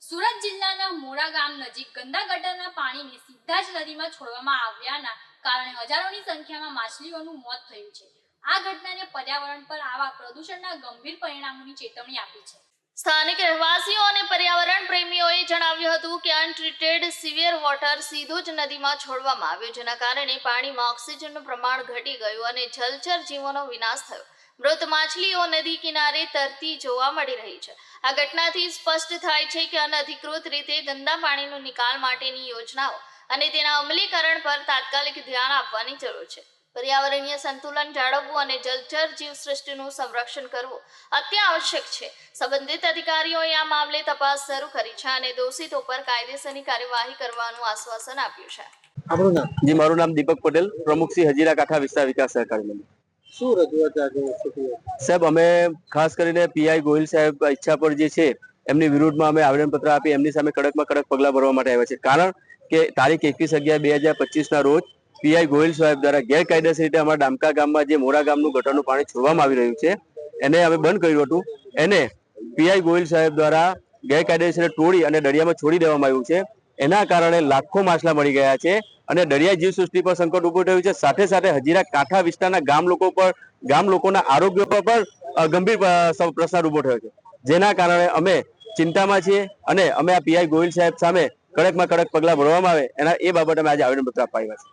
સુરત જિલ્લાના મોરા ગામ નજીક ગંદા ગટરના પાણીને સીધા જ નદીમાં છોડવામાં આવ્યાના કારણે હજારોની સંખ્યામાં માછલીઓનું મોત થયું છે। આ ઘટનાને પર્યાવરણ પર આવા પ્રદૂષણના ગંભીર પરિણામોની ચેતવણી આપી છે। સ્થાનિક રહેવાસીઓ અને પર્યાવરણ પ્રેમીઓએ જણાવ્યું હતું કે અનટ્રીટેડ સિવિયર વોટર સીધું જ નદીમાં છોડવામાં આવ્યું, જેના કારણે પાણીમાં ઓક્સિજનનું પ્રમાણ ઘટી ગયું અને જલચર જીવોનો વિનાશ થયો। મૃત માછલીઓ નદી કિનારે તરતી જોવા મળી રહી છે। આ ઘટનાથી સ્પષ્ટ થાય છે કે અનધિકૃત રીતે ગંદા પાણીનો નિકાલ માટેની યોજનાઓ અને તેના અમલીકરણ પર તાત્કાલિક ધ્યાન આપવાની જરૂર છે। પર્યાવરણીય સંતુલન જાળવવું અને જલચર જીવસૃષ્ટિનું સંરક્ષણ કરવું અત્યાવશ્યક છે। સંબંધિત અધિકારીઓએ આ મામલે તપાસ શરૂ કરી છે અને દોષિતો પર કાયદેસરની કાર્યવાહી કરવાનું આશ્વાસન આપ્યું છે। આપણું નામ? જી, મારું નામ દીપક પટેલ, પ્રમુખ શ્રી હજીરા કાંઠા વિસ્તાર વિકાસ સહકારી મંડળ। શું રજૂઆત આજે સાહેબ, અમે ખાસ કરીને પીઆઈ ગોહિલ સાહેબ ઈચ્છાપર જે છે એમની વિરુદ્ધમાં અમે આવેદનપત્ર આપી એમની સામે કડકમાં કડક પગલાં ભરવા માટે આવ્યા છે। કારણ કે તારીખ 21/11/2025 રોજ પીઆઈ ગોહિલ સાહેબ દ્વારા ગેરકાયદેસર રીતે અમારા ડામકા ગામમાં જે મોરા ગામનું ગટરનું પાણી છોડવામાં આવી રહ્યું છે એને અમે બંધ કર્યું હતું। એને પીઆઈ ગોહિલ સાહેબ દ્વારા ગેરકાયદેસર તોડી અને દરિયામાં છોડી દેવામાં આવ્યું છે। એના કારણે લાખો માછલા મળી ગયા છે અને દરિયાઈ જીવસૃષ્ટિ પર સંકટ ઉભું થયું છે। સાથે સાથે હજીરા કાંઠા વિસ્તારના ગામ લોકોના આરોગ્ય પર પણ ગંભીર પ્રશ્ન ઉભો થયો છે, જેના કારણે અમે ચિંતામાં છીએ અને અમે આ પીઆઈ ગોહિલ સાહેબ સામે કડકમાં કડક પગલાં ભરવામાં આવે એ બાબતે અમે આજે આવેદનપત્ર આપવા આવ્યા છીએ।